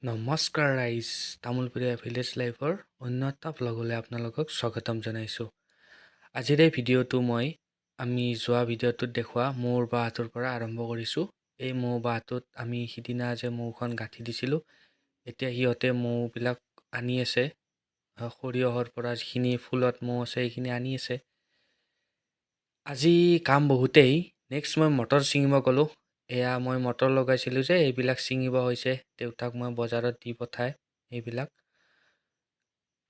নমস্কাৰ ৰাইজ, তামোলপুৰীয়া ভিলেজ লাইফৰ অন্য এটা ভ্লগলৈ আপোনালোকক স্বাগতম জনাইছোঁ। আজিৰ এই ভিডিঅ'টো আমি যোৱা ভিডিঅ'টোত দেখুওৱা মৌৰ বাঁহটোৰ পৰা আৰম্ভ কৰিছোঁ। এই মৌ বাঁহটোত আমি সিদিনা যে মৌখন গাঁঠি দিছিলোঁ, এতিয়া সিহঁতে মৌবিলাক আনি আছে। সৰিয়হৰ পৰা যিখিনি ফুলত মৌ আছে সেইখিনি আনি আছে। আজি কাম বহুতেই। নেক্সট মই মটৰ ছিঙিব গ'লোঁ। এয়া মই মটৰ লগাইছিলোঁ যে এইবিলাক ছিঙিব হৈছে। দেউতাক মই বজাৰত দি পঠাই এইবিলাক।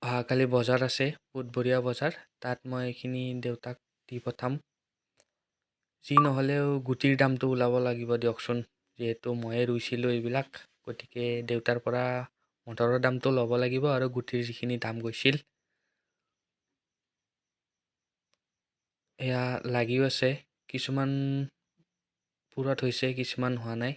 অহাকালি বজাৰ আছে, বুধবৰীয়া বজাৰ। তাত মই এইখিনি দেউতাক দি পঠাম। যি নহ'লেও গুটিৰ দামটো ওলাব লাগিব দিয়কচোন, যিহেতু ময়ে ৰুইছিলোঁ এইবিলাক। গতিকে দেউতাৰ পৰা মটৰৰ দামটো ল'ব লাগিব আৰু গুটিৰ যিখিনি দাম গৈছিল। এয়া লাগিও আছে, কিছুমান পুৰত হৈছে, কিছুমান হোৱা নাই।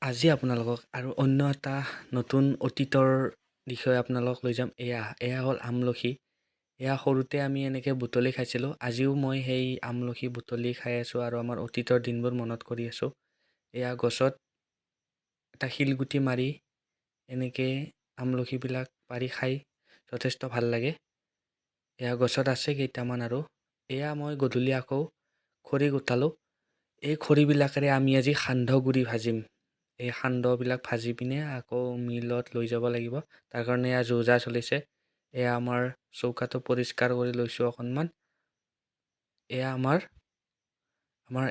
আজি আপোনালোকক আৰু অন্য এটা নতুন অতীতৰ বিষয়ে আপোনালোকক লৈ যাম। এয়া হ'ল আমলখি। এয়া সৰুতে আমি এনেকৈ বুটলি খাইছিলোঁ। আজিও মই সেই আমলখি বুটলি খাই আছোঁ আৰু আমাৰ অতীতৰ দিনবোৰ মনত কৰি আছোঁ। এয়া গছত এটা শিলগুটি মাৰি এনেকৈ আমলখিবিলাক পাৰি খাই যথেষ্ট ভাল লাগে। এয়া গছত আছে কেইটামান আৰু। এয়া মই গধূলি আকৌ খৰি গোটালোঁ। এই খৰিবিলাকেৰে আমি আজি সান্দহ গুড়ি ভাজিম। এই সান্দহবিলাক ভাজি পিনে আকৌ মিলত লৈ যাব লাগিব। তাৰ কাৰণে এয়া যো-জা চলিছে। এয়া আমাৰ চৌকাটো পৰিষ্কাৰ কৰি লৈছোঁ অকণমান। এয়া আমাৰ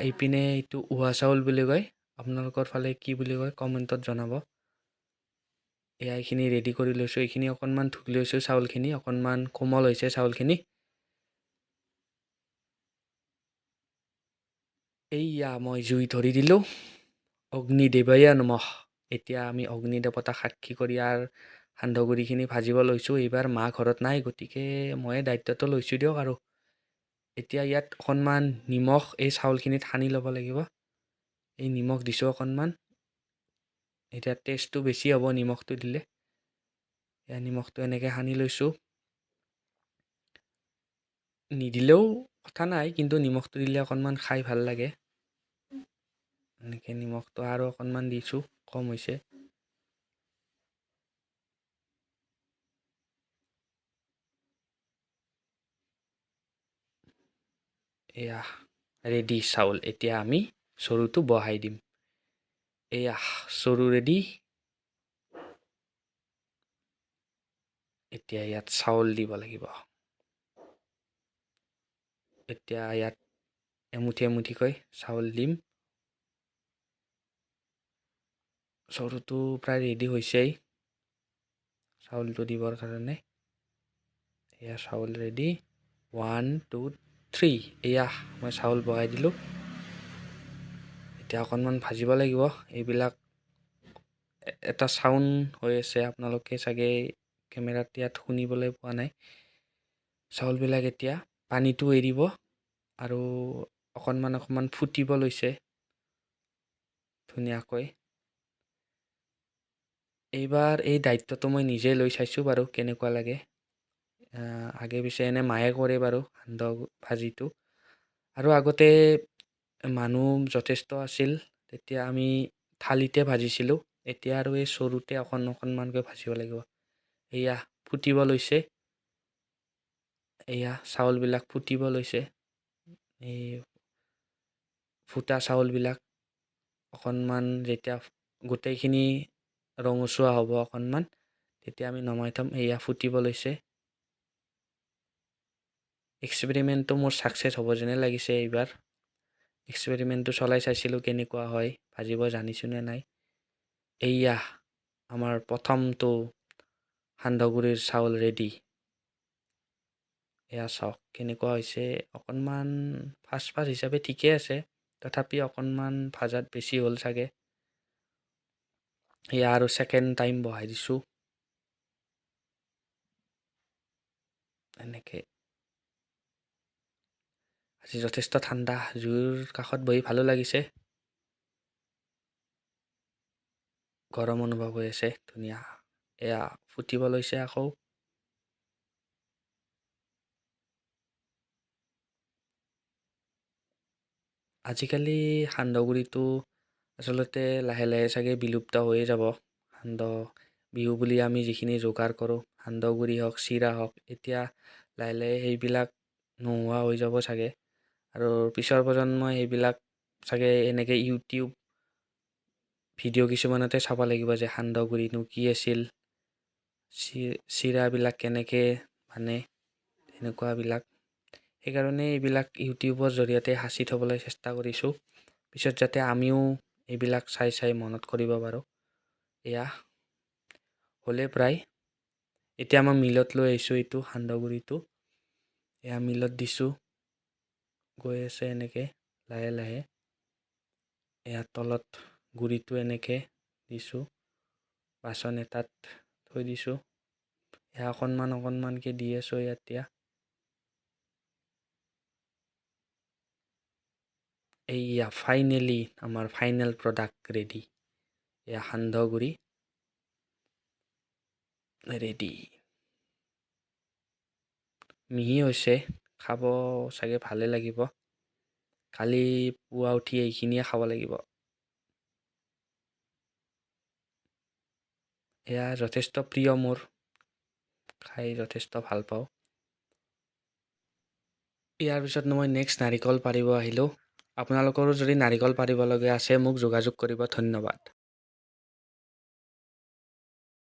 এইপিনে এইটো উহা চাউল বুলি কয়। আপোনালোকৰ ফালে কি বুলি কয় কমেণ্টত জনাব। এয়া এইখিনি ৰেডি কৰি লৈছোঁ। এইখিনি অকণমান ধুই লৈছোঁ, চাউলখিনি অকণমান কোমল হৈছে চাউলখিনি। এইয়া মই জুই ধৰি দিলোঁ। অগ্নিদেৱায় নমঃ। এতিয়া আমি অগ্নি দেৱতাক সাক্ষী কৰি সান্দহগুড়িখিনি ভাজিব লৈছোঁ। এইবাৰ মা ঘৰত নাই, গতিকে ময়ে দায়িত্বটো লৈছোঁ দিয়ক আৰু। এতিয়া ইয়াত অকণমান নিমখ এই চাউলখিনিত সানি ল'ব লাগিব। এই নিমখ দিছোঁ অকণমান। এতিয়া টেষ্টটো বেছি হ'ব নিমখটো দিলে। এয়া নিমখটো এনেকৈ সানি লৈছোঁ। নিদিলেও কথা নাই, কিন্তু নিমখটো দিলে অকণমান খাই ভাল লাগে। এনেকৈ নিমখটো আৰু অকণমান দিছোঁ, কম হৈছে। এয়া ৰেডি চাউল। এতিয়া আমি চৰুটো বহাই দিম। এয়া চৰু ৰেডি। এতিয়া ইয়াত চাউল দিব লাগিব। এতিয়া ইয়াত এমুঠি এমুঠিকৈ চাউল দিম। চৰুটো প্ৰায় ৰেডি হৈছেই চাউলটো দিবৰ কাৰণে। এয়া চাউল ৰেডি। 1 2 3। এয়া মই চাউল বহাই দিলোঁ। এতিয়া অকণমান ভাজিব লাগিব। এইবিলাক এটা চাউণ্ড হৈ আছে, আপোনালোকে চাগে কেমেৰাত ইয়াত শুনিবলৈ পোৱা নাই। চাউলবিলাক এতিয়া পানীটো এৰিব আৰু অকণমান ফুটিব লৈছে ধুনীয়াকৈ। এইবাৰ এই দায়িত্বটো মই নিজে লৈ চাইছোঁ বাৰু, কেনেকুৱা লাগে। আগে পিছে এনে মায়ে কৰে বাৰু সান্দহ ভাজিটো। আৰু আগতে মানুহ যথেষ্ট আছিল, তেতিয়া আমি থালিতে ভাজিছিলোঁ। এতিয়া আৰু এই চৰুতে অকণমানকৈ ভাজিব লাগিব। এয়া ফুটিব লৈছে। এয়া চাউলবিলাক ফুটিব লৈছে। এই ফুটা চাউলবিলাক অকণমান যেতিয়া গোটেইখিনি ৰঙচুৱা হ'ব অকণমান, তেতিয়া আমি নমাই থ'ম। এয়া ফুটিব লৈছে। এক্সপেৰিমেণ্টটো মোৰ ছাকচেছ হ'ব যেনে লাগিছে এইবাৰ। এক্সপেৰিমেণ্টটো চলাই চাইছিলোঁ কেনেকুৱা হয়, ভাজিব জানিছোঁ নে নাই। এয়া আমাৰ প্ৰথমটো সান্দহগুড়িৰ চাউল ৰেডি। এয়া চাওক কেনেকুৱা হৈছে। অকণমান ফাষ্ট হিচাপে ঠিকে আছে, তথাপি অকণমান ভাজাত বেছি হ'ল চাগে। এয়া আৰু ছেকেণ্ড টাইম বহাই দিছোঁ এনেকৈ। আজি যথেষ্ট ঠাণ্ডা, জুইৰ কাষত বহি ভালো লাগিছে। গৰম অনুভৱ হৈ আছে, ধুনীয়া। এয়া ফুটিব লৈছে আকৌ। আজিকালি সান্দহগুড়িটো আচলতে লাহে লাহে চাগে বিলুপ্ত হৈয়ে যাব। সান্দহ বিহু বুলি আমি যিখিনি যোগাৰ কৰোঁ, সান্দহ গুড়ি হওক, চিৰা হওক, এতিয়া লাহে লাহে সেইবিলাক নোহোৱা হৈ যাব চাগে। আৰু পিছৰ প্ৰজন্মই সেইবিলাক চাগে এনেকৈ ইউটিউব ভিডিঅ' কিছুমানতে চাব লাগিব যে সান্দহ গুড়িনো কি আছিল, চিৰাবিলাক কেনেকৈ মানে এনেকুৱাবিলাক। সেইকাৰণে এইবিলাক ইউটিউবৰ জৰিয়তে সাঁচি থ'বলৈ চেষ্টা কৰিছোঁ, পিছত যাতে আমিও এইবিলাক চাই চাই মনত কৰিব পাৰোঁ। এয়া হ'লে প্ৰায় এতিয়া মই মিলত লৈ আহিছোঁ এইটো সান্দহ গুড়িটো, এয়া মিলত দিছোঁ, গৈ আছে এনেকৈ লাহে লাহে। এয়া তলত গুড়িটো এনেকৈ দিছোঁ, বাচন এটাত থৈ দিছোঁ, এয়া অকণমান অকণমানকৈ দি আছোঁ এতিয়া। এইয়া ফাইনেলি আমাৰ ফাইনেল প্ৰডাক্ট ৰেডি। এয়া সান্দহ গুড়ি ৰেডি, মিহি হৈছে, খাব চাগে ভালে লাগিব। কালি পুৱা উঠি এইখিনিয়ে খাব লাগিব। এয়া যথেষ্ট প্ৰিয় মোৰ, খাই যথেষ্ট ভাল পাওঁ। ইয়াৰ পিছত মই নেক্সট নাৰিকল পাৰিব আহিলোঁ। আপোনালোকৰো যদি নাৰিকল পাৰিবলগীয়া আছে মোক যোগাযোগ কৰিব। ধন্যবাদ।